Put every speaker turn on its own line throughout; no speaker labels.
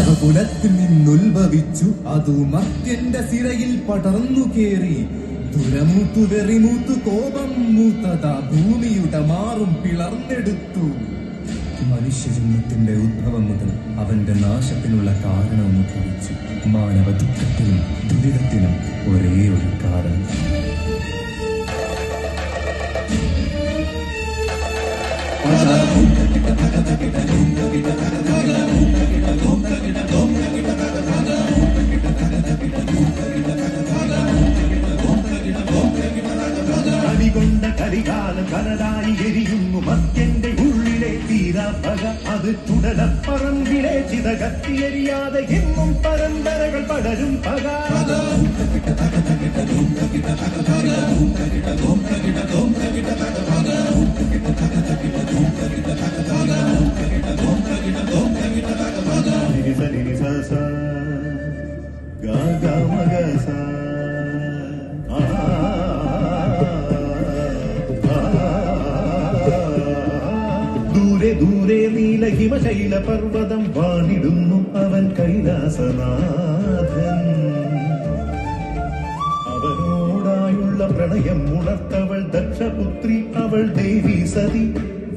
നരകുലത്തിൽ നിന്നുത്ഭവിച്ചു അതു മർത്യന്റെ സിരയിൽ പടർന്നു കേറി ദുരമൂത്തു വെറിമൂത്തു കോപം മൂത്തതാ ഭൂമിയുടെ മാറും പിളർന്നെടുത്തു. മനുഷ്യജന്മത്തിന്റെ ഉദ്ഭവം മുതൽ അവന്റെ നാശത്തിനുള്ള കാരണവും ഉദ്ഭവിച്ചു. മാനവ ദുഃഖത്തിനും ദുരിതത്തിനും ഒരേ ഒരു കാരണം.
കരികൊണ്ട കരികാലം കനലായി എരിയുന്നു മർത്യന്റെ ഉള്ളിലെ തീരാപക. അത് ചുടലപ്പറമ്പിലെ ചിതകത്തിയെരിയാതെ എന്നും പരമ്പരകൾ പടരും പക. ദൂരെ ദൂരെ നീലഹിമശൈല പർവ്വതം വാണിടുന്നു അവൻ കൈലാസനാഥൻ. അവനോടായുള്ള പ്രണയം ഉണർത്തവൾ ദക്ഷപുത്രി, അവൾ ദേവി സതി.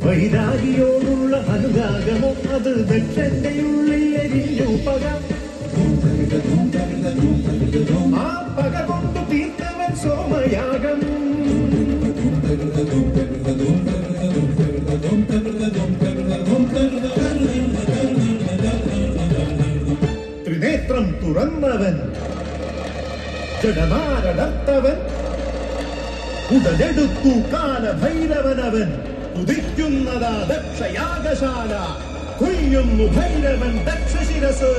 വൈരാഗിയോടുള്ള അനുരാഗമോ അത് ദക്ഷന്റെ ഉള്ളിൽ എരിഞ്ഞു പക. ആ പക കൊണ്ടു തീർത്തവൻ സോമയാഗം. ത്രിനേത്രം തുറന്നവൻ, ജഡമാരടർത്തവൻ, ഉടലെടുത്തു കാലഭൈരവനവൻ. ഉദിക്കുന്നതാ ദക്ഷയാഗശാല, കൊയ്യുന്നു ഭൈരവൻ ദക്ഷശിരസ്.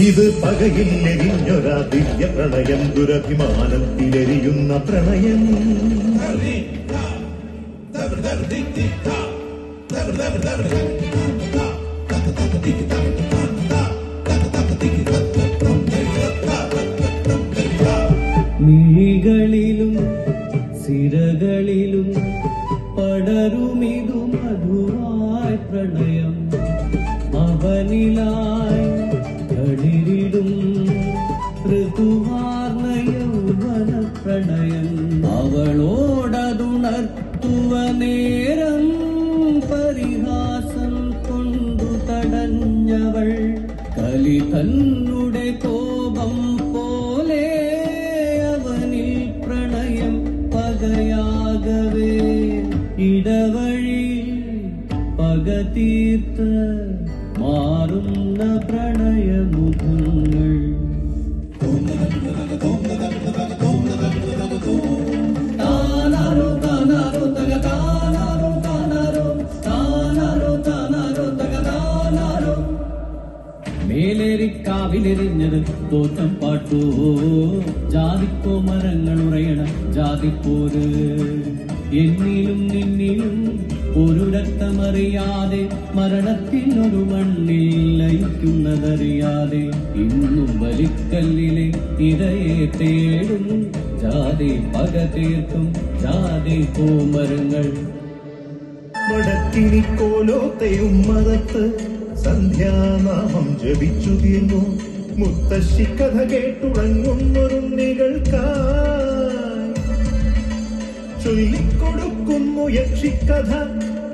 ഇത് പകയിൽ എരിഞ്ഞൊരാ ദിവ്യ പ്രണയം, ദുരഭിമാനത്തിലെരിയുന്ന പ്രണയം.
മിഴികളിലും സിരകളിലും പടരുമിതു മധുവായ പ്രണയം. അവനിലായി കളിരിടും ഋതുവാർന്ന യൗവന പ്രണയം. അവളോടതുണർത്തുവ നേരം പരിഹാസം കൊണ്ടു തടഞ്ഞവൾ. കലി തന്നുടെ കോപം പോലെ അവനിൽ പ്രണയം പകയാകവേ. ഇടവഴി പക തീർത്ത് മാറുന്ന പ്രണയമുഖങ്ങൾ. മേലേരിക്കാവിലെറിഞ്ഞത് തോറ്റം പാട്ടു, ജാതിക്കോ മരങ്ങൾ ഉറയണ ജാതിപ്പോര്. എന്നിലും നിന്നിലും ഒരു രക്തമറിയാതെ, മരണത്തിനൊരു മണ്ണിൽ ലയിക്കുന്നതറിയാതെ, ഇന്നും വലിക്കല്ലിലെ ഇരയെ തേടും ജാതി പക തീർക്കും ജാതി കോമരങ്ങൾ.
വടക്കിനിക്കോലോത്തെയും മറത്ത് സന്ധ്യാനാമം ജപിച്ചു തീർന്നു. മുത്തശ്ശി കഥ കേട്ടുറങ്ങുന്നൊരുണ്ണികൾക്കായി ചൊല്ലിക്കൊടുക്കുന്നു യക്ഷിക്കഥ.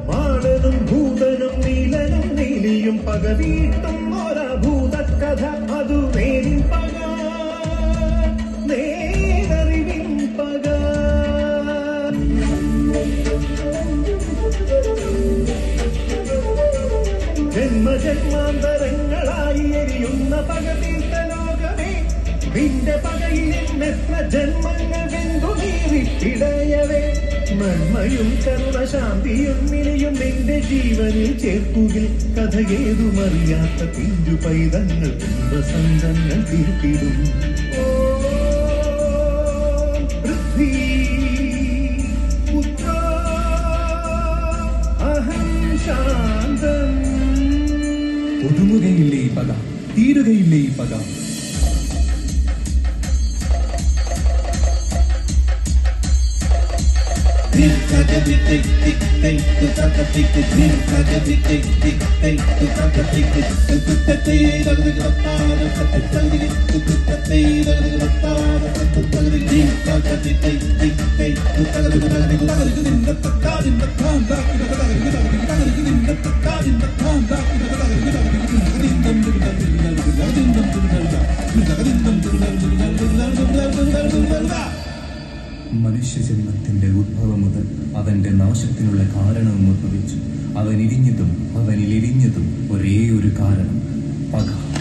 മാടനും ഭൂതനും നീലനും നീലിയും പക വീട്ടും ഒരഭൂതക്കഥ. അതു നേരിൻ പക, നേരറിവിൻ പക. ജന്മജന്മാന്തരങ്ങളായി എരിയുന്ന പക തീർത്ത ലോകമേ, നിന്റെ പകയിൽ എത്ര ജന്മങ്ങൾ വെന്തു നീറിപ്പിടയവേ. നന്മയും കരുണശാന്തിയും ഇനിയും നിന്റെ ജീവനിൽ ചേർക്കുകിൽ. കഥയേതുമറിയാത്ത പിഞ്ചു പൈതങ്ങൾ കുംഭസന്തങ്ങൾ തീർത്തിടും. ഓ പൃഥ്വി പുത്ര അഹം ശാന്തം.
ഒടുങ്ങുകയില്ലേ ഈ പക, തീരുകയില്ലേ ഈ പക. മനുഷ്യജന്മത്തിന്റെ ഉദ്ഭവം മുതൽ അവന്റെ നാശത്തിനുള്ള കാരണവും ഉദ്ഭവിച്ചു. അവൻ ഇരിഞ്ഞതും അവനിൽ എരിഞ്ഞതും ഒരേ ഒരു കാരണം, പക.